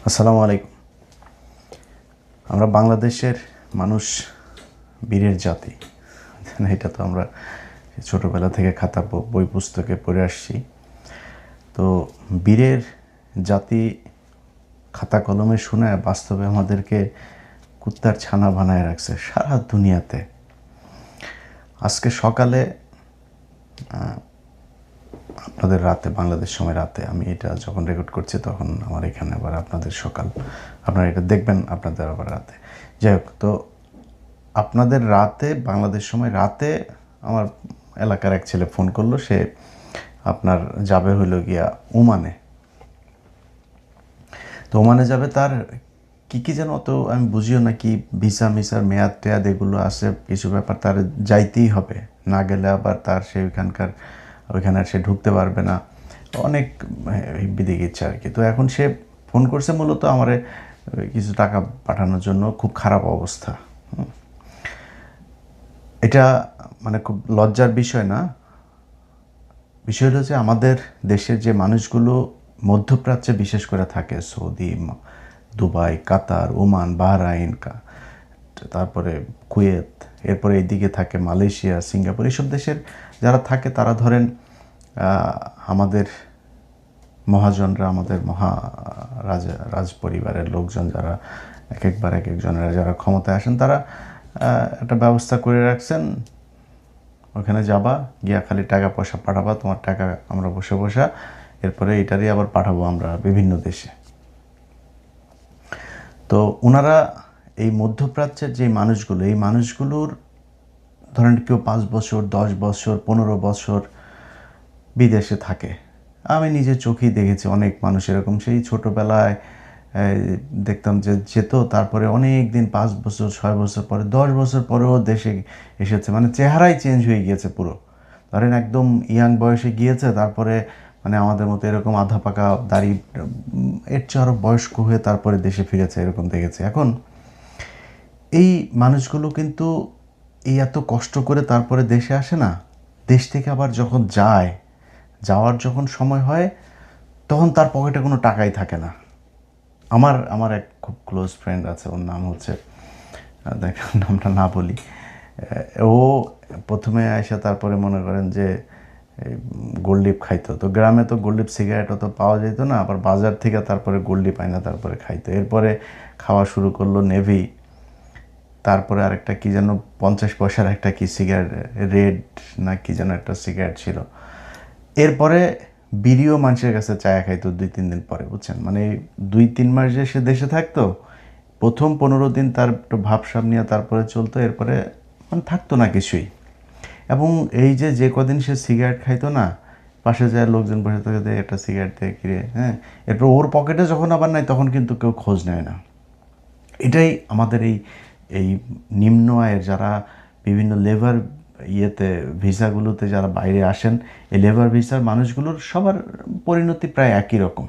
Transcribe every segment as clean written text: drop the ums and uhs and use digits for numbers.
আসসালামু আলাইকুম। আমরা বাংলাদেশের মানুষ বীরের জাতি, এটা তো আমরা ছোটোবেলা থেকে খাতা বই পুস্তকে পড়ে আসছি। তো বীরের জাতি খাতা কলমে শোনায় বাস্তবে আমাদেরকে কুত্তার ছানা বানায় রাখছে সারা দুনিয়াতে। আজকে সকালে আপনাদের রাতে, বাংলাদেশ সময় রাতে, আমি এটা যখন রেকর্ড করছি তখন আমার এখানে আবার আপনাদের সকাল, আপনারা এটা দেখবেন আপনাদের আবার রাতে। যাই হোক, তো আপনাদের রাতে, বাংলাদেশ সময় রাতে আমার এলাকার এক ছেলে ফোন করলো। সে আপনার যাবে হইলো গিয়া ওমানে। তো ওমানে যাবে, তার কী যেন, তো আমি বুঝিও না, কি ভিসা মিসার মেয়াদ টেয়াদ এগুলো আছে, কিছু ব্যাপার তার যাইতেই হবে, না গেলে আবার তার সে ওইখানে আর সে ঢুকতে পারবে না, অনেক বিদিক ইচ্ছা আর কি। তো এখন সে ফোন করছে মূলত আমারে কিছু টাকা পাঠানোর জন্য। খুব খারাপ অবস্থা। এটা মানে খুব লজ্জার বিষয় না। বিষয় হলো যে আমাদের দেশের যে মানুষগুলো মধ্যপ্রাচ্যে বিশেষ করে থাকে, সৌদি, দুবাই, কাতার, ওমান, বাহরাইন, তারপরে কুয়েত, এরপরে এইদিকে থাকে মালয়েশিয়া, সিঙ্গাপুর, এইসব দেশের যারা থাকে তারা ধরেন আমাদের মহাজনরা, আমাদের রাজ পরিবারের লোকজন যারা এক একজনের যারা ক্ষমতায় আসেন, তারা একটা ব্যবস্থা করে রাখছেন। ওখানে যাবা, গিয়া খালি টাকা পয়সা পাঠাবা, তোমার টাকা আমরা বসে বসা, এরপরে এটারই আবার পাঠাবো আমরা বিভিন্ন দেশে। তো ওনারা এই মধ্যপ্রাচ্যের যে মানুষগুলো, এই মানুষগুলোর ধরেন কেউ 5 বছর, 10 বছর, 15 বছর বিদেশে থাকে। আমি নিজের চোখেই দেখেছি অনেক মানুষ এরকম। সেই ছোটোবেলায় দেখতাম যে যেত, তারপরে অনেক দিন, 5 বছর, 6 বছর পরে, 10 বছর পরেও দেশে এসেছে। মানে চেহারাই চেঞ্জ হয়ে গিয়েছে পুরো। ধরেন একদম ইয়াং বয়সে গিয়েছে, তারপরে মানে আমাদের মতো এরকম আধা পাকা দাড়ি, এর চেয়ে আরও বয়স্ক হয়ে তারপরে দেশে ফিরেছে, এরকম দেখেছি। এখন এই মানুষগুলো কিন্তু এই এত কষ্ট করে তারপরে দেশে আসে না, দেশ থেকে আবার যখন যাওয়ার যখন সময় হয়, তখন তার পকেটে কোনো টাকাই থাকে না। আমার এক খুব ক্লোজ ফ্রেন্ড আছে, ওর নাম হচ্ছে, নামটা না বলি, ও প্রথমে আয়সা তারপরে মনে করেন যে গোল্ডিপ খাইতো। তো গ্রামে তো গোল্ডিপ সিগারেট অত পাওয়া যেত না, আবার বাজার থেকে তারপরে গোল্ডিপ আইনা তারপরে খাইতো। এরপরে খাওয়া শুরু করলো নেভি, তারপরে আরেকটা কি যেন 50 পয়সার একটা কি সিগারেট, রেড না কি যেন একটা সিগারেট ছিল। এরপরে বিড়িও মানুষের কাছে চায়া খাইতো 2-3 দিন পরে, বুঝছেন। মানে 2-3 মাস যে সে দেশে থাকতো, প্রথম 15 দিন তার একটু ভাবসাব নিয়ে তারপরে চলতো, এরপরে মানে থাকতো না কিছুই। এবং এই যে কদিন সে সিগারেট খাইতো না, পাশে যায় লোকজন বসে থাকে, দেয় একটা সিগারেট দিয়ে কিরে, হ্যাঁ, এরপর ওর পকেটে যখন আবার নাই, তখন কিন্তু কেউ খোঁজ নেয় না। এটাই আমাদের এই নিম্ন আয়ের যারা বিভিন্ন লেবার ভিসাগুলোতে যারা বাইরে আসেন, এই লেবার ভিসার মানুষগুলোর সবার পরিণতি প্রায় একই রকম।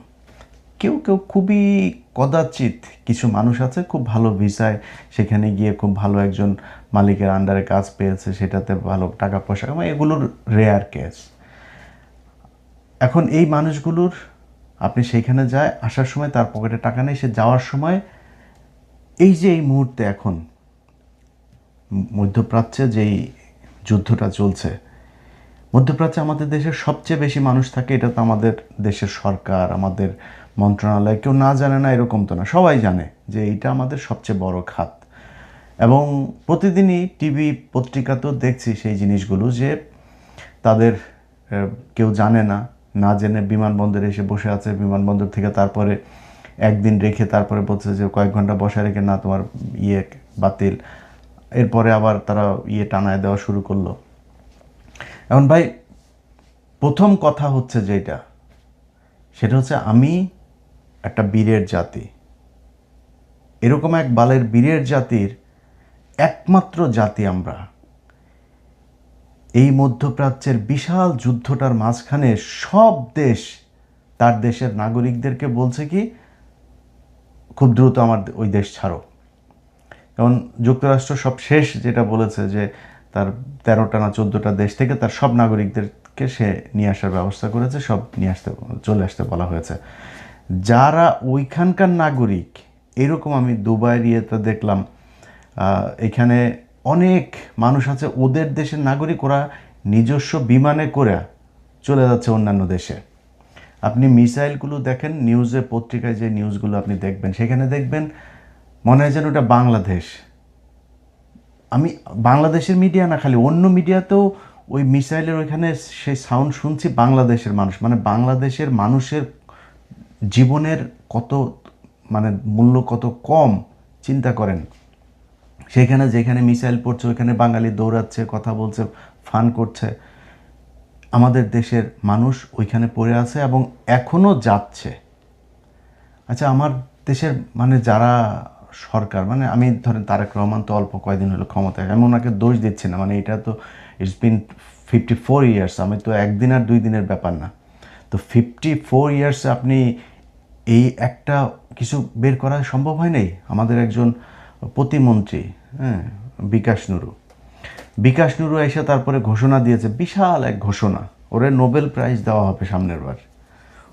কেউ খুবই কদাচিৎ কিছু মানুষ আছে খুব ভালো ভিসায়, সেখানে গিয়ে খুব ভালো একজন মালিকের আন্ডারে কাজ পেয়েছে, সেটাতে ভালো টাকা পয়সা কামায়, এগুলোর রেয়ার কেস। এখন এই মানুষগুলোর আপনি সেইখানে যায়, আসার সময় তার পকেটে টাকা নেই, সে যাওয়ার সময় এই যে এই মুহূর্তে এখন মধ্যপ্রাচ্যে যেই যুদ্ধটা চলছে, মধ্যপ্রাচ্যে আমাদের দেশের সবচেয়ে বেশি মানুষ থাকে, এটা তো আমাদের দেশের সরকার, আমাদের মন্ত্রণালয়, কেউ না জানে না এরকম তো না, সবাই জানে যে এইটা আমাদের সবচেয়ে বড় খাত। এবং প্রতিদিনই টিভি পত্রিকাতেও দেখছি সেই জিনিসগুলো, যে তাদের কেউ জানে না জেনে বিমানবন্দরে এসে বসে আছে, বিমানবন্দর থেকে তারপরে একদিন রেখে তারপরে বলছে যে কয়েক ঘন্টা বসে রেখে না, তোমার বাতিল। এরপরে আবার তারা টানায় দেওয়া শুরু করলো। এখন ভাই, প্রথম কথা হচ্ছে যেটা, সেটা হচ্ছে আমি একটা বীরের জাতি, এরকম এক বালের বীরের জাতির একমাত্র জাতি আমরা। এই মধ্যপ্রাচ্যের বিশাল যুদ্ধটার মাঝখানে সব দেশ তার দেশের নাগরিকদেরকে বলছে কি, খুব দ্রুত আমার ওই দেশ ছাড়ো। যেমন যুক্তরাষ্ট্র সব শেষ যেটা বলেছে যে তার 13টা না 14টা দেশ থেকে তার সব নাগরিকদেরকে সে নিয়ে আসার ব্যবস্থা করেছে, সব চলে আসতে বলা হয়েছে। যারা ওইখানকার নাগরিক, এরকম আমি দুবাইয়ের ইয়েতে দেখলাম, এখানে অনেক মানুষ আছে ওদের দেশের নাগরিক, ওরা নিজস্ব বিমানে করে চলে যাচ্ছে অন্যান্য দেশে। আপনি মিসাইলগুলো দেখেন, নিউজে পত্রিকায় যে নিউজগুলো আপনি দেখবেন, সেখানে দেখবেন মনে হয় যেন ওটা বাংলাদেশ। আমি বাংলাদেশের মিডিয়া না, খালি অন্য মিডিয়াতেও ওই মিসাইলের ওইখানে সেই সাউন্ড শুনছি, বাংলাদেশের মানুষ, মানে বাংলাদেশের মানুষের জীবনের কত মানে মূল্য কত কম চিন্তা করেন। সেখানে যেখানে মিসাইল পড়ছে ওইখানে বাঙালি দৌড়াচ্ছে, কথা বলছে, ফান করছে। আমাদের দেশের মানুষ ওইখানে পড়ে আছে এবং এখনও যাচ্ছে। আচ্ছা, আমার দেশের মানে যারা সরকার, মানে আমি ধরেন তারেক রহমান তো অল্প কয়েকদিন হলো ক্ষমতায়, আমি ওনাকে দোষ দিচ্ছি না, মানে এটা তো ইটস বিন 54 ইয়ার্স, আমি তো একদিন আর 2 দিনের ব্যাপার না। তো 54 ইয়ার্সে আপনি এই একটা কিছু বের করা সম্ভব হয় নাই। আমাদের একজন প্রতিমন্ত্রী, হ্যাঁ, বিকাশ নুরু এসে তারপরে ঘোষণা দিয়েছে, বিশাল এক ঘোষণা, ওরে নোবেল প্রাইজ দেওয়া হবে সামনের বার।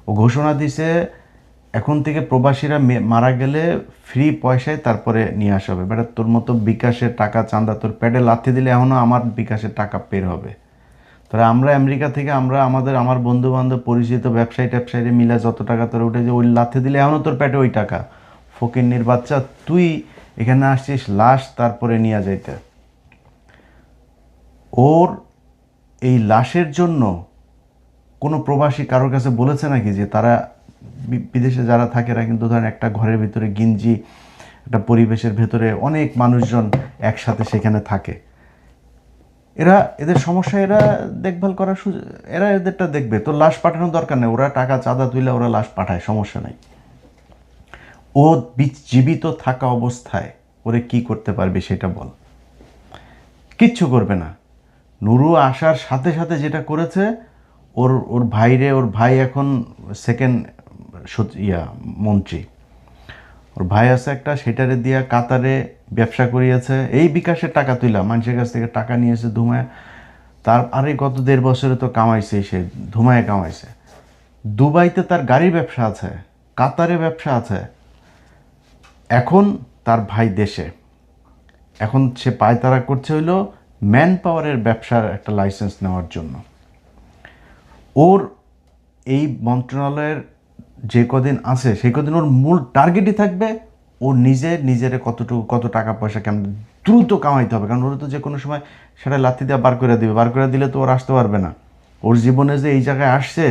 ও ঘোষণা দিছে এখন থেকে প্রবাসীরা মারা গেলে ফ্রি পয়সায় তারপরে নিয়ে আসা হবে। বেটা, তোর মতো বিকাশের টাকা চাঁদা তোর প্যাডে লাথি দিলে এখনও আমার বিকাশের টাকা বের হবে। তোরা আমরা আমেরিকা থেকে আমার বন্ধু বান্ধব পরিচিত ব্যবসায়ীরা মিলে যত টাকা তোর উঠে যে ওই লাথি দিলে এখনও তোর প্যাটে ওই টাকা। ফকিন্নির বাচ্চা, তুই এখানে আসছিস লাশ তারপরে নিয়ে যাইতে। ওর এই লাশের জন্য কোনো প্রবাসী কারোর কাছে বলেছে নাকি যে তারা বিদেশে যারা থাকে এরা কিন্তু ধরেন একটা ঘরের ভিতরে গিঞ্জি, একটা পরিবেশের ভেতরে অনেক মানুষজন একসাথে সেখানে থাকে, এরা এদের সমস্যা এরা দেখভাল করার এরা এদেরটা দেখবে। তো লাশ পাঠানোর দরকার নেই, ওরা টাকা চাঁদা তুলে ওরা লাশ পাঠায়, সমস্যা নাই। ও জীবিত থাকা অবস্থায় ওরে কি করতে পারবে সেটা বল। কিচ্ছু করবে না। নুরু আসার সাথে সাথে যেটা করেছে, ওর ভাই এখন সেকেন্ড মন্ত্রী, ওর ভাই আছে একটা, সেটারে দিয়া কাতারে ব্যবসা করিয়েছে, এই বিকাশের টাকা তুইলা মানুষের কাছ থেকে টাকা নিয়েছে ধুমায়। তার আরে গত 1.5 বছরে তো কামাইছে, সে ধুমায় কামাইছে। দুবাইতে তার গাড়ির ব্যবসা আছে, কাতারে ব্যবসা আছে। এখন তার ভাই দেশে, এখন সে পায়তারা করছে হইলো ম্যান পাওয়ারের ব্যবসার একটা লাইসেন্স নেওয়ার জন্য। ওর এই মন্ত্রণালয়ের যে কদিন আছে সেই কদিন ওর মূল টার্গেটই থাকবে ও নিজের কত টাকা পয়সা কেমন দ্রুত কামাইতে হবে। কারণ ওরা তো যে কোনো সময় সেটা লাথি দিয়ে বার করে দিলে তো ওর আসতে পারবে না। ওর জীবনে যে এই জায়গায় আসছে,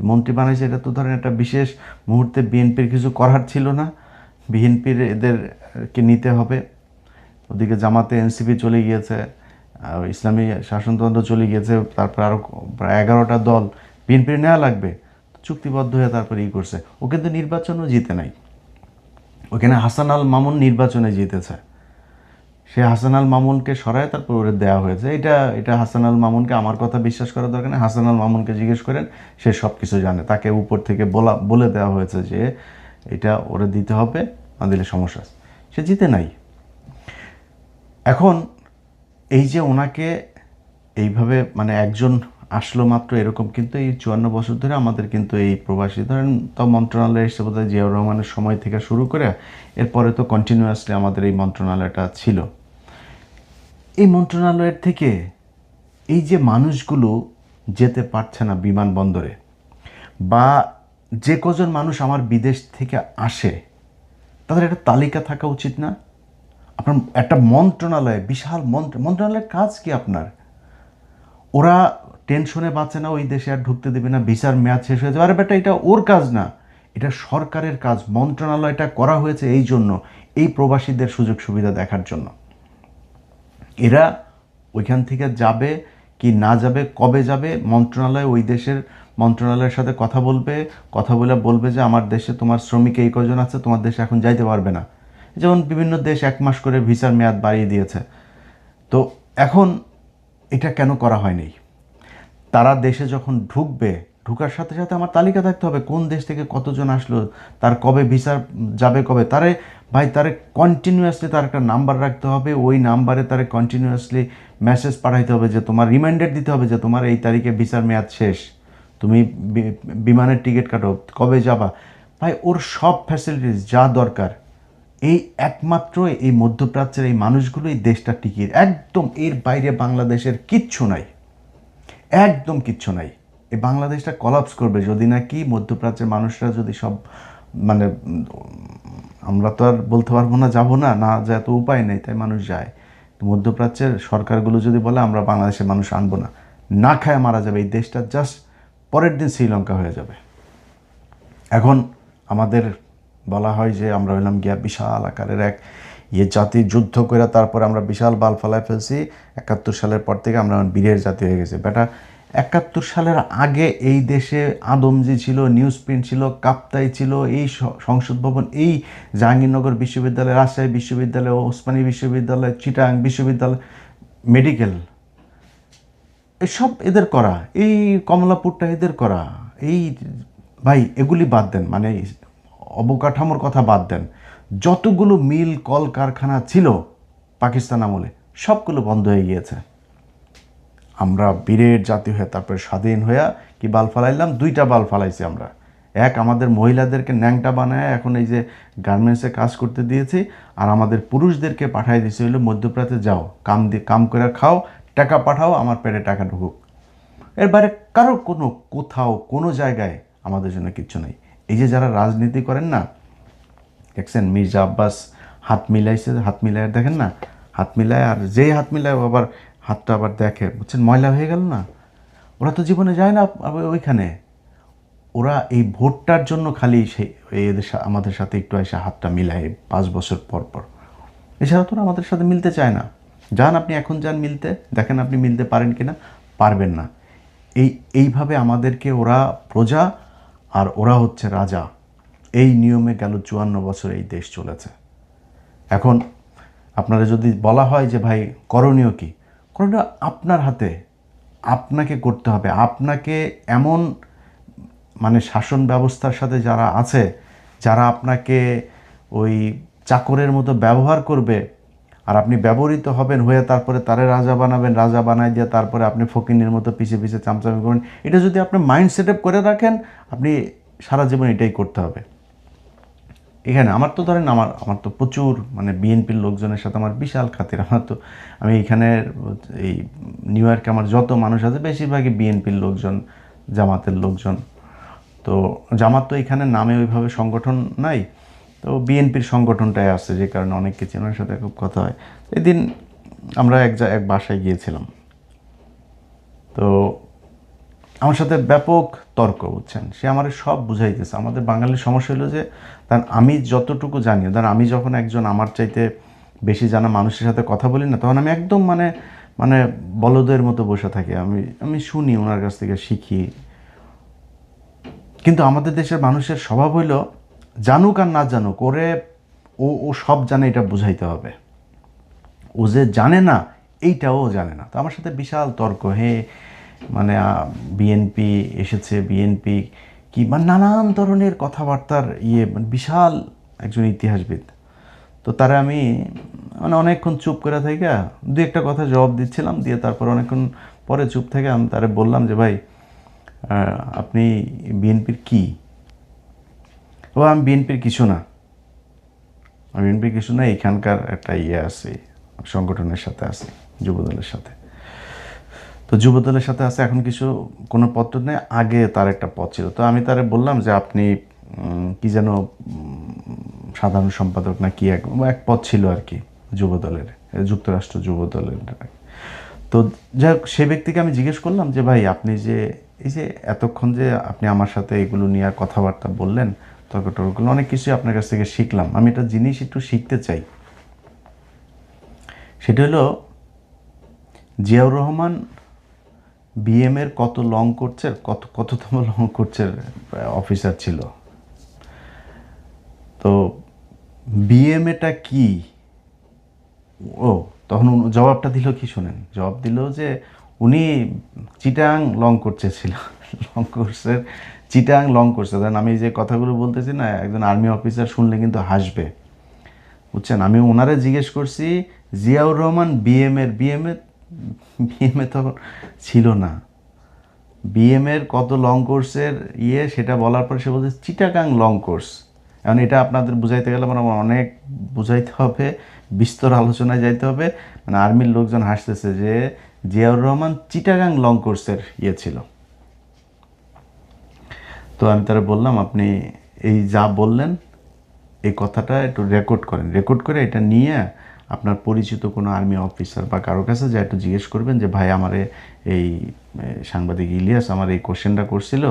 মন্ত্রী বানাইছে, এটা তো ধরেন একটা বিশেষ মুহূর্তে বিএনপির কিছু করার ছিল না, বিএনপির এদেরকে নিতে হবে। ওদিকে জামাতে এনসিপি চলে গিয়েছে, ইসলামী শাসনতন্ত্র চলে গিয়েছে, তারপর আরও প্রায় 11টা দল, বিএনপির নেওয়া লাগবে, চুক্তিবদ্ধ হয়ে তারপরে করছে। ও কিন্তু নির্বাচনও জিতে নাই, ওখানে হাসান আল মামুন নির্বাচনে জিতেছে। সে হাসান আল মামুনকে সরায় তারপর ওরে দেওয়া হয়েছে। এটা হাসান আল মামুনকে আমার কথা বিশ্বাস করার দরকার নেই, হাসান আল মামুনকে জিজ্ঞেস করেন, সে সব কিছু জানে। তাকে উপর থেকে বলে দেওয়া হয়েছে যে এটা ওরে দিতে হবে, না দিলে সমস্যা আছে। সে জিতে নাই। এখন এই যে ওনাকে এইভাবে মানে একজন আসলো মাত্র এরকম, কিন্তু এই 54 বছর ধরে আমাদের কিন্তু এই প্রবাসী ধরেন তো মন্ত্রণালয় এসে বোধহয় জিয়াউর রহমানের সময় থেকে শুরু করে এরপরে তো কন্টিনিউয়াসলি আমাদের এই মন্ত্রণালয়টা ছিল। এই মন্ত্রণালয়ের থেকে এই যে মানুষগুলো যেতে পারছে না বিমানবন্দরে, বা যে কজন মানুষ আমার বিদেশ থেকে আসে তাদের একটা তালিকা থাকা উচিত না? আপনার একটা মন্ত্রণালয়, বিশাল মন্ত্রণালয়ের কাজ কি আপনার? ওরা টেনশনে বাঁচে না, ওই দেশে আর ঢুকতে দেবে না, ভিসার মেয়াদ শেষ হয়ে যাবে। আরে বেটা, এটা ওর কাজ না, এটা সরকারের কাজ। মন্ত্রণালয়টা করা হয়েছে এই জন্য, এই প্রবাসীদের সুযোগ সুবিধা দেখার জন্য। এরা ওইখান থেকে যাবে কি না যাবে, কবে যাবে, মন্ত্রণালয় ওই দেশের মন্ত্রণালয়ের সাথে কথা বলবে যে আমার দেশে তোমার শ্রমিক এই কজন আছে, তোমার দেশে এখন যাইতে পারবে না। যেমন বিভিন্ন দেশ 1 মাস করে ভিসার মেয়াদ বাড়িয়ে দিয়েছে। তো এখন এটা কেন করা হয়নি? তারা দেশে যখন ঢুকার সাথে সাথে আমার তালিকা থাকতে হবে কোন দেশ থেকে কতজন আসলো, তার কবে ভিসার যাবে, কবে তারে কন্টিনিউয়াসলি তার একটা নাম্বার রাখতে হবে। ওই নাম্বারে তারে কন্টিনিউয়াসলি মেসেজ পাঠাইতে হবে, যে তোমার রিমাইন্ডার দিতে হবে যে তোমার এই তারিখে ভিসার মেয়াদ শেষ, তুমি বিমানের টিকিট কাটো, কবে যাবা। ভাই ওর সব ফ্যাসিলিটিস যা দরকার, এই একমাত্র এই মধ্যপ্রাচ্যের এই মানুষগুলোই দেশটা টিকিয়ে, একদম এর বাইরে বাংলাদেশের কিচ্ছু নাই, একদম কিচ্ছু নাই। এই বাংলাদেশটা কলাপস করবে যদি নাকি মধ্যপ্রাচ্যের মানুষরা যদি সব মানে আমরা তো আর বলতে পারবো না যাবো না, না যায় তো উপায় নেই, তাই মানুষ যায়। মধ্যপ্রাচ্যের সরকারগুলো যদি বলে আমরা বাংলাদেশের মানুষ আনবো না, না খায় মারা যাবে, এই দেশটা জাস্ট পরের দিন শ্রীলঙ্কা হয়ে যাবে। এখন আমাদের বলা হয় যে আমরা হইলাম গিয়া বিশাল আকারের এক জাতি, যুদ্ধ করে তারপরে আমরা বিশাল বাল ফালায় ফেলছি, 71 সালের পর থেকে আমরা বীরের জাতি হয়ে গেছি। বেটা 71 সালের আগে এই দেশে আদমজি ছিল, নিউজ প্রিন্ট ছিল, কাপ্তাই ছিল, এই সংসদ ভবন, এই জাহাঙ্গীরনগর বিশ্ববিদ্যালয়, রাজশাহী বিশ্ববিদ্যালয়, ওসমানী বিশ্ববিদ্যালয়, চিটাং বিশ্ববিদ্যালয়, মেডিকেল, এসব এদের করা, এই কমলাপুরটা এদের করা। এই ভাই এগুলি বাদ দেন, মানে অবকাঠামোর কথা বাদ দেন, যতগুলো মিল কল কারখানা ছিল পাকিস্তান আমলে সবগুলো বন্ধ হয়ে গিয়েছে। আমরা বীরের জাতি হয়ে তারপরে স্বাধীন হইয়া কি বাল ফালাইলাম, দুইটা বাল ফালাইছি আমরা। এক, আমাদের মহিলাদেরকে ন্যাংটা বানায় এখন এই যে গার্মেন্টসে কাজ করতে দিয়েছি, আর আমাদের পুরুষদেরকে পাঠাই দিয়েছে হইলো মধ্যপ্রাচ্যে, যাও কাম করে খাও, টাকা পাঠাও, আমার পেটে টাকা ঢুকুক। এর বাইরে কারো কোথাও কোনো জায়গায় আমাদের জন্য কিচ্ছু নেই। এই যে যারা রাজনীতি করেন না, দেখছেন মির্জা আব্বাস হাত মিলাইছে, হাত মিলায় দেখেন না, হাত মিলায়, আর যেই হাত মিলায় আবার হাতটা আবার দেখে, বুঝছেন ময়লা হয়ে গেল না, ওরা তো জীবনে যায় না ওইখানে। ওরা এই ভোটটার জন্য খালি সেই এদের আমাদের সাথে একটু এসে হাতটা মিলায় 5 বছর পর পর, এছাড়া তো আমাদের সাথে মিলতে চায় না। যান আপনি এখন যান মিলতে, দেখেন আপনি মিলতে পারেন কিনা, পারবেন না। এইভাবে আমাদেরকে ওরা প্রজা আর ওরা হচ্ছে রাজা, এই নিয়মে গেল 54 বছর এই দেশ চলেছে। এখন আপনারা যদি বলা হয় যে ভাই করণীয় কি, করণীয় আপনার হাতে, আপনাকে করতে হবে। আপনাকে এমন মানে শাসন ব্যবস্থার সাথে যারা আছে, যারা আপনাকে ওই চাকরের মতো ব্যবহার করবে, আর আপনি ব্যবহৃত হবেন হয়ে তারপরে তারে রাজা বানাবেন, রাজা বানাই দিয়ে তারপরে আপনি ফকিনের মতো পিছিয়ে পিছিয়ে চামচামি করবেন, এটা যদি আপনি মাইন্ড সেট আপ করে রাখেন, আপনি সারা জীবন এটাই করতে হবে। এখানে আমার তো ধরেন আমার তো প্রচুর মানে বিএনপির লোকজনের সাথে আমার বিশাল খাতির। আমি এখানের এই নিউ ইয়র্কে আমার যত মানুষ আছে বেশিরভাগই বিএনপির লোকজন, জামাতের লোকজন। তো জামাত তো এখানে নামে ওইভাবে সংগঠন নাই, তো বিএনপির সংগঠনটাই আছে, যে কারণে অনেক কিছু ওনার সাথে খুব কথা হয়। এদিন আমরা এক বাসায় গিয়েছিলাম, তো আমার সাথে ব্যাপক তর্ক, বুঝছেন, সে আমার সব বুঝাইতেছে। আমাদের বাঙালির সমস্যা হলো যে কারণ আমি যতটুকু জানি, ধর আমি যখন একজন আমার চাইতে বেশি জানা মানুষের সাথে কথা বলি না, তখন আমি একদম মানে মানে বলদের মতো বসে থাকি, আমি শুনি, ওনার কাছ থেকে শিখি। কিন্তু আমাদের দেশের মানুষের স্বভাব হইল জানুক আর না জানুক, ওরে ও সব জানে, এটা বুঝাইতে হবে। ও যে জানে না এইটাও জানে না। তো আমার সাথে বিশাল তর্ক, হে মানে বিএনপি এসেছে, বিএনপি কি, মানে নানান ধরনের কথাবার্তার মানে বিশাল একজন ইতিহাসবিদ। তো তারা আমি মানে অনেকক্ষণ চুপ করে থেকে দু একটা কথা জবাব দিচ্ছিলাম, দিয়ে তারপর অনেকক্ষণ পরে চুপ থেকে আমি তারে বললাম যে ভাই আপনি বিএনপির কি? ও আমি বিএনপির কিছু না, আমি বিএনপির কিছু না, এখানকার একটা আছে, সংগঠনের সাথে আছে, যুবদলের সাথে। তো যুবদলের সাথে আছে, এখন কিছু কোনো পদ নেই, আগে তার একটা পদ ছিল। তো আমি তারে বললাম যে আপনি কি যেন সাধারণ সম্পাদক না কি এক পদ ছিল আর কি যুবদলের, যুক্তরাষ্ট্র যুবদলের। তো যাই হোক, সে ব্যক্তিকে আমি জিজ্ঞেস করলাম যে ভাই আপনি যে এই যে এতক্ষণ যে আপনি আমার সাথে এগুলো নিয়ে কথাবার্তা বললেন, তর্ক টর্কগুলো, অনেক কিছুই আপনার কাছ থেকে শিখলাম, আমি একটা জিনিস একটু শিখতে চাই। সেটা হলো জিয়াউর রহমান বিএম এর কত লং কোর্সের কততম লং কোর্সের অফিসার ছিল। তো বিএম এটা কি, ও তখন জবাবটা দিল কি শোনেন, জবাব দিল যে উনি চিটাং লং কোর্সে ছিল, লং কোর্সের, চিটাং লং কোর্সে। ধরেন আমি যে কথাগুলো বলতেছি না, একজন আর্মি অফিসার শুনলে কিন্তু হাসবে, বুঝছেন। আমি ওনারে জিজ্ঞেস করছি জিয়াউর রহমান বিএম এ তখন ছিল না, বিএম এর কত লং কোর্সের সেটা বলার পর সে বলছে চিটাগাং লং কোর্স। এখন এটা আপনাদের বুঝাইতে গেলে মানে আমার অনেক বুঝাইতে হবে, বিস্তর আলোচনায় যাইতে হবে। মানে আর্মির লোকজন হাসতেছে যে জিয়াউর রহমান চিটাগাং লং কোর্সের ছিল। তো আমি তারা বললাম আপনি এই যা বললেন এই কথাটা একটু রেকর্ড করেন, রেকর্ড করে এটা নিয়ে আপনার পরিচিত কোনো আর্মি অফিসার বা কারো কাছে যা একটু জিজ্ঞেস করবেন যে ভাই আমারে এই সাংবাদিক ইলিয়াস আমার এই কোশ্চেনটা করছিল,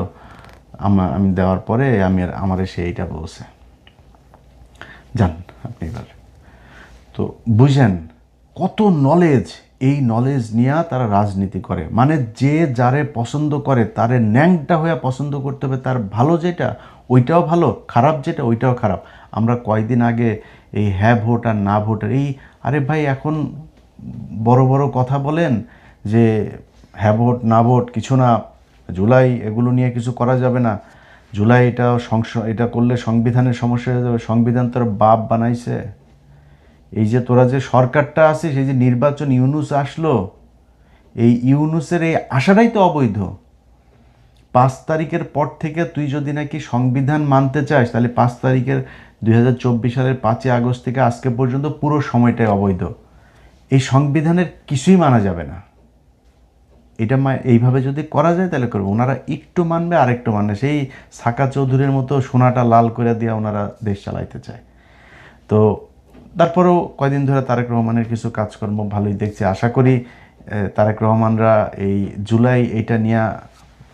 আমি দেওয়ার পরে আমারে সে এইটা বলছে। যান আপনি এবার। তো বুঝেন কত নলেজ, এই নলেজ নিয়ে তারা রাজনীতি করে। মানে যে যারে পছন্দ করে তারে ন্যাংটা হয়ে পছন্দ করতে হবে, তার ভালো যেটা ওইটাও ভালো, খারাপ যেটা ওইটাও খারাপ। আমরা কয়দিন আগে এই হ্যাঁ ভোট আর না ভোটের আরে ভাই এখন বড় বড় কথা বলেন যে হ্যাঁ ভোট না ভোট কিছু না, জুলাই এগুলো নিয়ে কিছু করা যাবে না, জুলাই এটা করলে সংবিধানের সমস্যা হয়ে যাবে। সংবিধান তোর বাপ বানাইছে। এই যে তোরা যে সরকারটা আছে, সেই যে নির্বাচন ইউনুস আসলো, এই ইউনুসের এই আশাটাই তো অবৈধ। 5 তারিখের পর থেকে তুই যদি নাকি সংবিধান মানতে চাস তাহলে 5 তারিখের 2024 সালের 5ই আগস্ট থেকে আজকে পর্যন্ত পুরো সময়টাই অবৈধ। এই সংবিধানের কিছুই মানা যাবে না। এটা এইভাবে যদি করা যায় তাহলে করবো। ওনারা একটু মানবে আর একটু মানবে, সেই সাকা চৌধুরীর মতো সোনাটা লাল করে দিয়ে ওনারা দেশ চালাইতে চায়। তো তারপরেও কয়দিন ধরে তারেক রহমানের কিছু কাজকর্ম ভালোই দেখছি। আশা করি তারেক রহমানরা এই জুলাই এইটা নিয়ে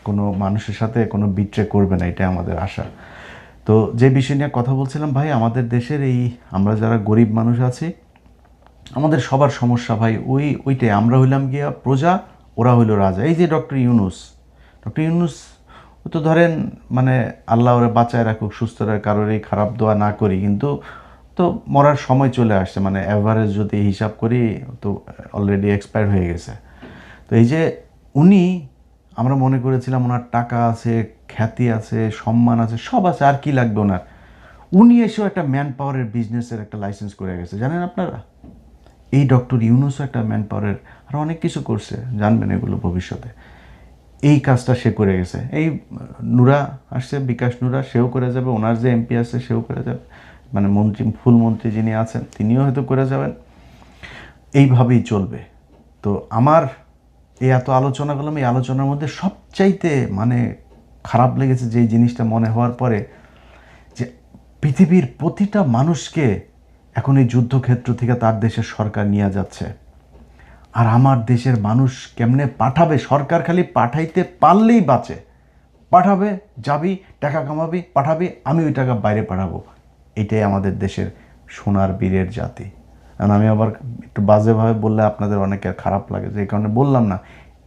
কোনো মানুষের সাথে কোনো বিট্রে করবে না, এটা আমাদের আশা। তো যে বিষয় নিয়ে কথা বলছিলাম ভাই, আমাদের দেশের আমরা যারা গরিব মানুষ আছি আমাদের সবার সমস্যা ভাই ওইটাই। আমরা হইলাম গিয়া প্রজা, ওরা হইল রাজা। এই যে ডক্টর ইউনুস ও তো ধরেন মানে আল্লাহ ওরা বাঁচায় রাখুক, সুস্থ রাখুক, কারোর এই খারাপ দোয়া না করি, কিন্তু তো মরার সময় চলে আসছে। মানে অ্যাভারেজ যদি হিসাব করি তো অলরেডি এক্সপায়ার হয়ে গেছে। তো এই যে উনি, আমরা মনে করেছিলাম ওনার টাকা আছে, খ্যাতি আছে, সম্মান আছে, সব আছে, আর কি লাগবে ওনার। উনি এসেও একটা ম্যান পাওয়ারের বিজনেসের একটা লাইসেন্স করে গেছে, জানেন আপনারা? এই ডক্টর ইউনুসও একটা ম্যান পাওয়ারের আর অনেক কিছু করছে, জানবেন এগুলো ভবিষ্যতে। এই কাজটা সে করে গেছে। এই নুরা আসছে, বিকাশ নুরা, সেও করে যাবে। ওনার যে এমপি আছে সেও করে যাবে, মানে মন্ত্রী, ফুল মন্ত্রী যিনি আছেন তিনিও হয়তো করে যাবেন। এইভাবেই চলবে। তো আমার এই এত আলোচনা করলাম, এই আলোচনার মধ্যে সবচাইতে মানে খারাপ লেগেছে যেই জিনিসটা মনে হওয়ার পরে, যে পৃথিবীর প্রতিটা মানুষকে এখন এই যুদ্ধক্ষেত্র থেকে তার দেশের সরকার নিয়ে যাচ্ছে। আর আমার দেশের মানুষ কেমনে পাঠাবে? সরকার খালি পাঠাইতে পারলেই বাঁচে। পাঠাবে, যাবি, টাকা কামাবি, পাঠাবি, আমি ওই টাকা বাইরে পাঠাবো। এটাই আমাদের দেশের সোনার বীরের জাতি। কারণ আমি আবার একটু বাজেভাবে বললে আপনাদের অনেকের খারাপ লাগে, যে কারণে বললাম না।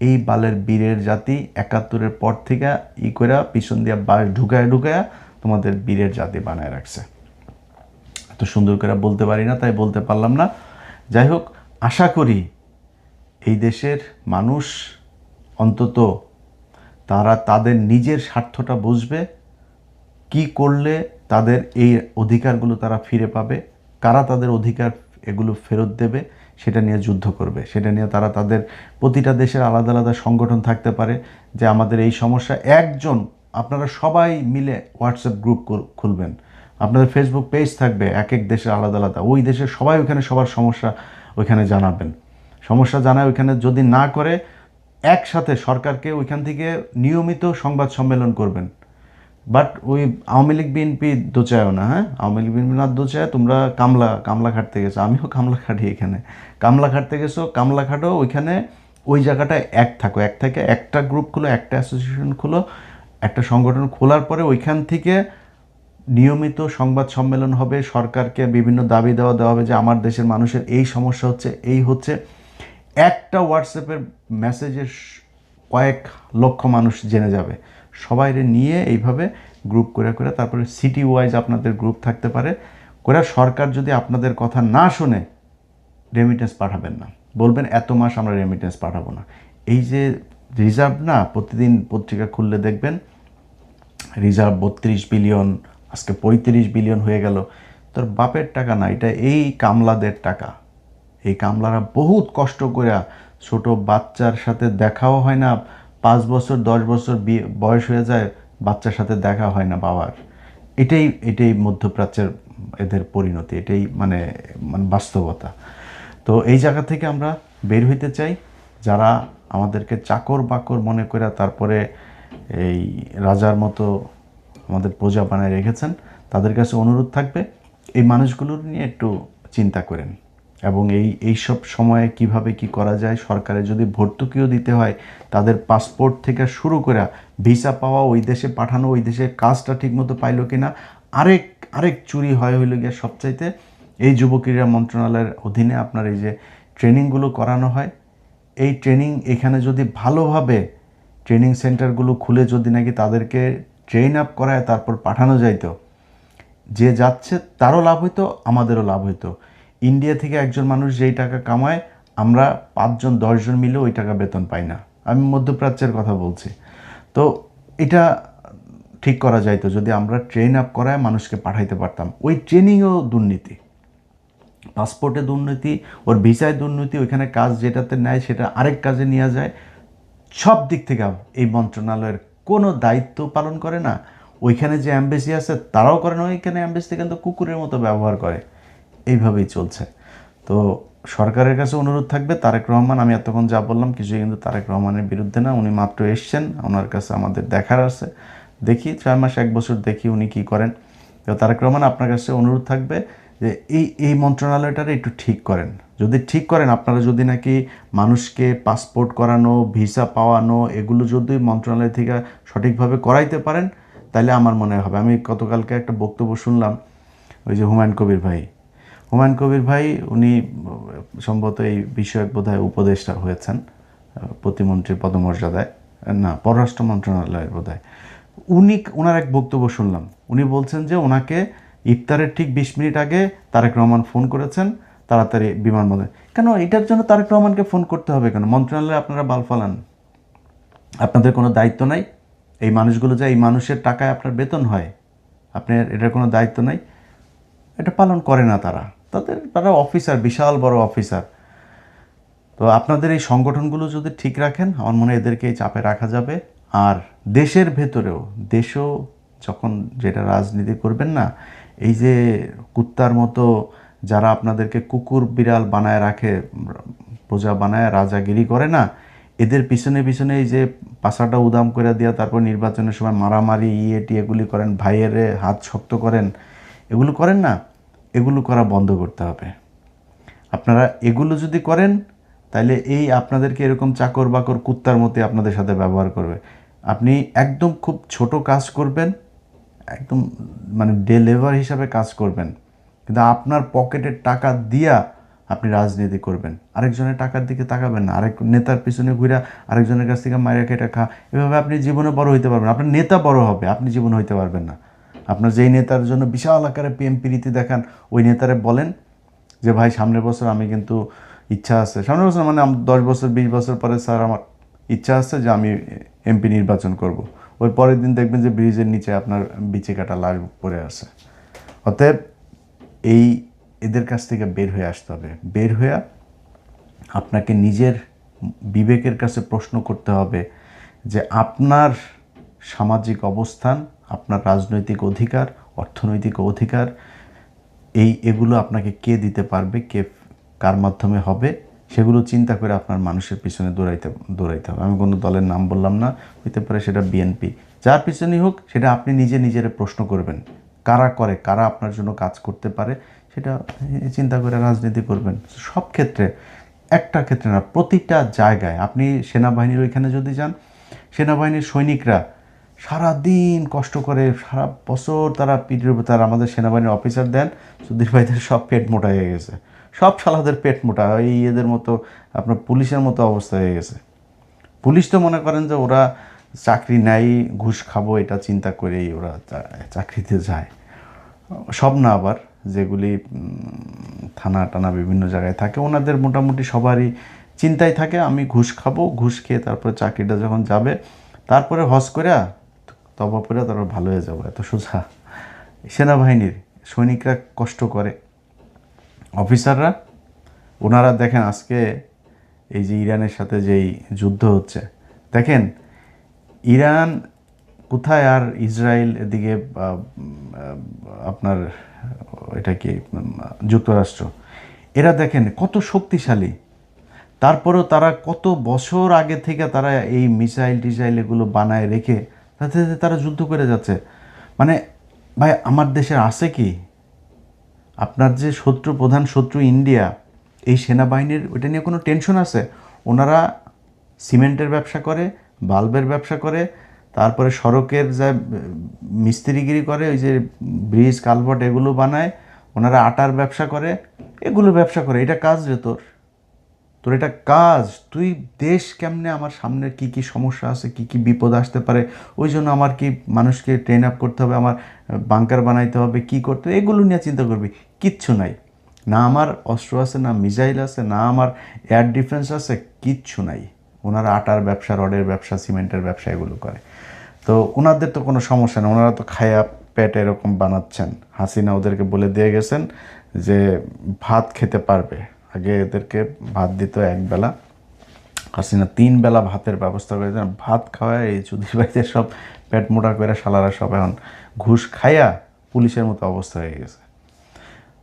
এই বালের বীরের জাতি 71-এর পর থেকে করে পিছন দিয়ে বাস ঢুকায়া তোমাদের বীরের জাতি বানায় রাখছে। এত সুন্দর করে বলতে পারি না, তাই বলতে পারলাম না। যাই হোক, আশা করি এই দেশের মানুষ অন্তত তারা তাদের নিজের স্বার্থটা বুঝবে, কি করলে তাদের এই অধিকারগুলো তারা ফিরে পাবে, কারা তাদের অধিকার এগুলো ফেরত দেবে, সেটা নিয়ে যুদ্ধ করবে। সেটা নিয়ে তারা তাদের প্রতিটা দেশের আলাদা আলাদা সংগঠন থাকতে পারে, যে আমাদের এই সমস্যা একজন, আপনারা সবাই মিলে হোয়াটসঅ্যাপ গ্রুপ খুলবেন, আপনাদের ফেসবুক পেজ থাকবে, এক এক দেশের আলাদা আলাদা, ওই দেশের সবাই ওইখানে সবার সমস্যা ওইখানে জানাবেন। সমস্যা জানায় ওইখানে যদি না করে, একসাথে সরকারকে ওইখান থেকে নিয়মিত সংবাদ সম্মেলন করবেন। বাট ওই আওয়ামী লীগ বিএনপি দোচায়ও না, হ্যাঁ, আওয়ামী লীগ বিএনপি না দোচায়। তোমরা কামলা খাটতে গেছো, আমিও কামলা খাটি, এখানে কামলা খাটতে গেছো, কামলা খাটো, ওইখানে ওই জায়গাটায় এক থেকে একটা গ্রুপ খুলো, একটা অ্যাসোসিয়েশন খুলো, একটা সংগঠন খোলার পরে ওইখান থেকে নিয়মিত সংবাদ সম্মেলন হবে, সরকারকে বিভিন্ন দাবি দেওয়া হবে যে আমার দেশের মানুষের এই সমস্যা হচ্ছে, এই হচ্ছে। একটা হোয়াটসঅ্যাপের মেসেজের কয়েক লক্ষ মানুষ জেনে যাবে। সবাইরে নিয়ে এইভাবে গ্রুপ করে তারপরে সিটি ওয়াইজ আপনাদের গ্রুপ থাকতে পারে করে। সরকার যদি আপনাদের কথা না শোনে, রেমিটেন্স পাঠাবেন না, বলবেন এত মাস আমরা রেমিটেন্স পাঠাবো না। এই যে রিজার্ভ না, প্রতিদিন পত্রিকা খুললে দেখবেন রিজার্ভ 32 বিলিয়ন, আজকে 35 বিলিয়ন হয়ে গেল। তোর বাপের টাকা না, এটা এই কামলাদের টাকা। এই কামলারা বহুত কষ্ট করে, ছোট বাচ্চার সাথে দেখাও হয় না, 5 বছর 10 বছর বয়স হয়ে যায়, বাচ্চার সাথে দেখা হয় না বাবার। এটাই মধ্যপ্রাচ্যের এদের পরিণতি, এটাই মানে বাস্তবতা। তো এই জায়গা থেকে আমরা বের হইতে চাই। যারা আমাদেরকে চাকর বাকর মনে করে তারপরে এই রাজার মতো আমাদের প্রজা বানায় রেখেছেন, তাদের কাছে অনুরোধ থাকবে এই মানুষগুলোর নিয়ে একটু চিন্তা করেন, এবং এইসব সময়ে কিভাবে কি করা যায়। সরকারের যদি ভর্তুকিও দিতে হয়, তাদের পাসপোর্ট থেকে শুরু করে ভিসা পাওয়া, ওই দেশে পাঠানো, ওই দেশে কাজটা ঠিকমতো পাইলো কিনা। আরেক চুরি হইল গিয়ে সবচাইতে, এই যুব ক্রীড়া মন্ত্রণালয়ের অধীনে আপনার এই যে ট্রেনিংগুলো করানো হয়, এই ট্রেনিং এখানে যদি ভালোভাবে ট্রেনিং সেন্টারগুলো খুলে যদি নাকি তাদেরকে ট্রেন আপ করায় তারপর পাঠানো যাইতো, যে যাচ্ছে তারও লাভ হইতো, আমাদেরও লাভ হইতো। ইন্ডিয়া থেকে একজন মানুষ যেই টাকা কামায়, আমরা 5 জন 10 জন মিলে ওই টাকা বেতন পাই না। আমি মধ্যপ্রাচ্যের কথা বলছি। তো এটা ঠিক করা যাইতো যদি আমরা ট্রেন আপ করায় মানুষকে পাঠাইতে পারতাম। ওই ট্রেনিংয়েও দুর্নীতি, পাসপোর্টে দুর্নীতি, ওর ভিসায় দুর্নীতি, ওইখানে কাজ যেটাতে নেয় সেটা আরেক কাজে নিয়ে যায়। সব দিক থেকে এই মন্ত্রণালয়ের কোনো দায়িত্ব পালন করে না। ওইখানে যে অ্যাম্বাসি আছে তারাও করে না, ওইখানে অ্যাম্বাসি কিন্তু কুকুরের মতো ব্যবহার করে। এইভাবেই চলছে। তো সরকারের কাছে অনুরোধ থাকবে, তারেক রহমান, আমি এতক্ষণ যা বললাম কিছুই কিন্তু তারেক রহমানের বিরুদ্ধে না, উনি মাত্র এসছেন, ওনার কাছে আমাদের দেখার আছে। দেখি 6 মাস 1 বছর দেখি উনি কি করেন। তো তারেক রহমান, আপনার কাছে অনুরোধ থাকবে যে এই মন্ত্রণালয়টারে একটু ঠিক করেন। যদি ঠিক করেন, আপনারা যদি নাকি মানুষকে পাসপোর্ট করানো, ভিসা পাওয়ানো, এগুলো যদি মন্ত্রণালয় থেকে সঠিকভাবে করাইতে পারেন, তাহলে আমার মনে হবে। আমি গতকালকে একটা বক্তব্য শুনলাম, ওই যে হুমায়ুন কবির ভাই উনি সম্ভবত এই বিষয়ক বোধহয় উপদেষ্টা হয়েছেন, প্রতিমন্ত্রীর পদমর্যাদায়, না পররাষ্ট্র মন্ত্রণালয়ের বোধহয়। ওনার এক বক্তব্য শুনলাম, উনি বলছেন যে ওনাকে ইফতারের ঠিক 20 মিনিট আগে তারেক রহমান ফোন করেছেন তাড়াতাড়ি বিমানবন্দরে। কেন এটার জন্য তারেক রহমানকে ফোন করতে হবে কেন? মন্ত্রণালয়ে আপনারা বাল ফালান, আপনাদের কোনো দায়িত্ব নাই? এই মানুষগুলো যে এই মানুষের টাকায় আপনার বেতন হয়, আপনার এটার কোনো দায়িত্ব নাই? এটা পালন করে না তারা অফিসার, বিশাল বড় অফিসার। তো আপনাদের এই সংগঠনগুলো যদি ঠিক রাখেন, আমার মনে হয় এদেরকে এই চাপে রাখা যাবে। আর দেশের ভেতরেও, দেশও যখন যেটা রাজনীতি করবেন না, এই যে কুত্তার মতো যারা আপনাদেরকে কুকুর বিড়াল বানায় রাখে, প্রজা বানায় রাজাগিরি করে না, এদের পিছনে পিছনে এই যে পাশাটা উদাম করে দেওয়া, তারপর নির্বাচনের সময় মারামারি এগুলি করেন, ভাইয়ের হাত শক্ত করেন, এগুলো করেন না, এগুলো করা বন্ধ করতে হবে। আপনারা এগুলো যদি করেন, তাহলে এই আপনাদেরকে এরকম চাকর বাকর কুত্তার মতো আপনাদের সাথে ব্যবহার করবে। আপনি একদম খুব ছোট কাজ করবেন, একদম মানে ডে লেবার হিসাবে কাজ করবেন, কিন্তু আপনার পকেটের টাকা দিয়া আপনি রাজনীতি করবেন। আরেকজনের টাকার দিকে তাকাবেন না, আরেক নেতার পিছনে ঘুরে আরেকজনের কাছ থেকে মায়েরা কেটে খা, এভাবে আপনি জীবনে বড় হইতে পারবেন। আপনার নেতা বড় হবে, আপনি জীবনে হইতে পারবেন না। আপনার যেই নেতার জন্য বিশাল আকারে প্রেম প্রীতি দেখান, ওই নেতারে বলেন যে ভাই সামনের বছর আমি কিন্তু ইচ্ছা আছে, সামনের বছর মানে 10 বছর 20 বছর পরে স্যার আমার ইচ্ছা আছে যে আমি এমপি নির্বাচন করব। ওই পরের দিন দেখবেন যে ব্রিজের নিচে আপনার বিচি কাটা লাশ পড়ে আছে। অতএব এদের কাছ থেকে বের হয়ে আসতে হবে। বের হয়ে আপনাকে নিজের বিবেকের কাছে প্রশ্ন করতে হবে যে আপনার সামাজিক অবস্থান, আপনার রাজনৈতিক অধিকার, অর্থনৈতিক অধিকার, এগুলো আপনাকে কে দিতে পারবে, কার মাধ্যমে হবে, সেগুলো চিন্তা করে আপনার মানুষের পিছনে দৌড়াইতে হবে। আমি কোনো দলের নাম বললাম না, হইতে পারে সেটা বিএনপি, যার পিছনেই হোক, সেটা আপনি নিজের প্রশ্ন করবেন। কারা আপনার জন্য কাজ করতে পারে, সেটা চিন্তা করে রাজনীতি করবেন। সব ক্ষেত্রে, একটা ক্ষেত্রে না, প্রতিটা জায়গায়। আপনি সেনাবাহিনীর ওইখানে যদি যান, সেনাবাহিনীর সৈনিকরা সারাদিন কষ্ট করে, সারা বছর তারা পিঠের উপর, তারা আমাদের সেনাবাহিনীর অফিসার দেন, সুধীর ভাইদের সব পেট মোটা হয়ে গেছে, সব শালাদের পেট মোটা, এদের মতো আপনার পুলিশের মতো অবস্থা হয়ে গেছে। পুলিশ তো মনে করেন যে ওরা চাকরি নেয়, ঘুষ খাবো এটা চিন্তা করেই ওরা চাকরিতে যায়। সব না, আবার যেগুলি থানা টানা বিভিন্ন জায়গায় থাকে, ওনাদের মোটামুটি সবারই চিন্তায় থাকে আমি ঘুষ খাবো, ঘুষ খেয়ে তারপরে চাকরিটা যখন যাবে, তারপরে হজ করে তবা করে তারপর ভালো হয়ে যাবো, এত সোজা। সেনাবাহিনীর সৈনিকরা কষ্ট করে, অফিসাররা, ওনারা দেখেন আজকে এই যে ইরানের সাথে যেই যুদ্ধ হচ্ছে, দেখেন ইরান কোথায় আর ইসরায়েল এদিকে আপনার এটা কি যুক্তরাষ্ট্র, এরা দেখেন কত শক্তিশালী, তারপরেও তারা কত বছর আগে থেকে তারা এই মিসাইল টিসাইল এগুলো বানায় রেখে তাতে তারা যুদ্ধ করে যাচ্ছে। মানে ভাই আমার দেশের আছে কি? আপনার যে শত্রু, প্রধান শত্রু ইন্ডিয়া, এই সেনাবাহিনীর ওইটা নিয়ে কোনো টেনশন আছে? ওনারা সিমেন্টের ব্যবসা করে, বাল্বের ব্যবসা করে, তারপরে সড়কের যা মিস্ত্রিগিরি করে, ওই যে ব্রিজ কালভার্ট এগুলো বানায়, ওনারা আটার ব্যবসা করে, এগুলো ব্যবসা করে। এটা কাজ রে তোর, তোর এটা কাজ। তুই দেশ কেমনে, আমার সামনে কি কি সমস্যা আছে, কি কি বিপদ আসতে পারে, ওই জন্য আমার কি মানুষকে ট্রেন আপ করতে হবে, আমার বাংকার বানাইতে হবে, কি করতে হবে, এগুলো নিয়ে চিন্তা করবি। কিচ্ছু নাই, না আমার অস্ত্র আছে, না মিসাইল আছে, না আমার এয়ার ডিফেন্স আছে, কিচ্ছু নাই। ওনারা আটার ব্যবসা, রডের ব্যবসা, সিমেন্টের ব্যবসা এগুলো করে। তো ওনাদের তো কোনো সমস্যা নেই, ওনারা তো খায়া পেট এরকম বানাচ্ছেন। হাসিনা ওদেরকে বলে দিয়ে গেছেন যে ভাত খেতে পারবে। আগে এদেরকে ভাত দিত একবেলা, হাসিনা 3 বেলা ভাতের ব্যবস্থা করে দেন। ভাত খাওয়ায় এই চুদির বাড়িতে সব পেট মোটা করে শালারা সব এখন ঘুষ খাইয়া পুলিশের মতো অবস্থা হয়ে গেছে।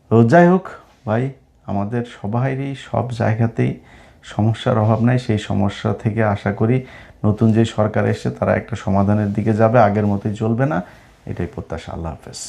তো যাই হোক ভাই, আমাদের সবাইরই সব জায়গাতেই সমস্যার অভাব নাই। সেই সমস্যা থেকে আশা করি নতুন যে সরকার এসছে তারা একটা সমাধানের দিকে যাবে, আগের মতোই চলবে না, এটাই প্রত্যাশা। আল্লাহ হাফেজ।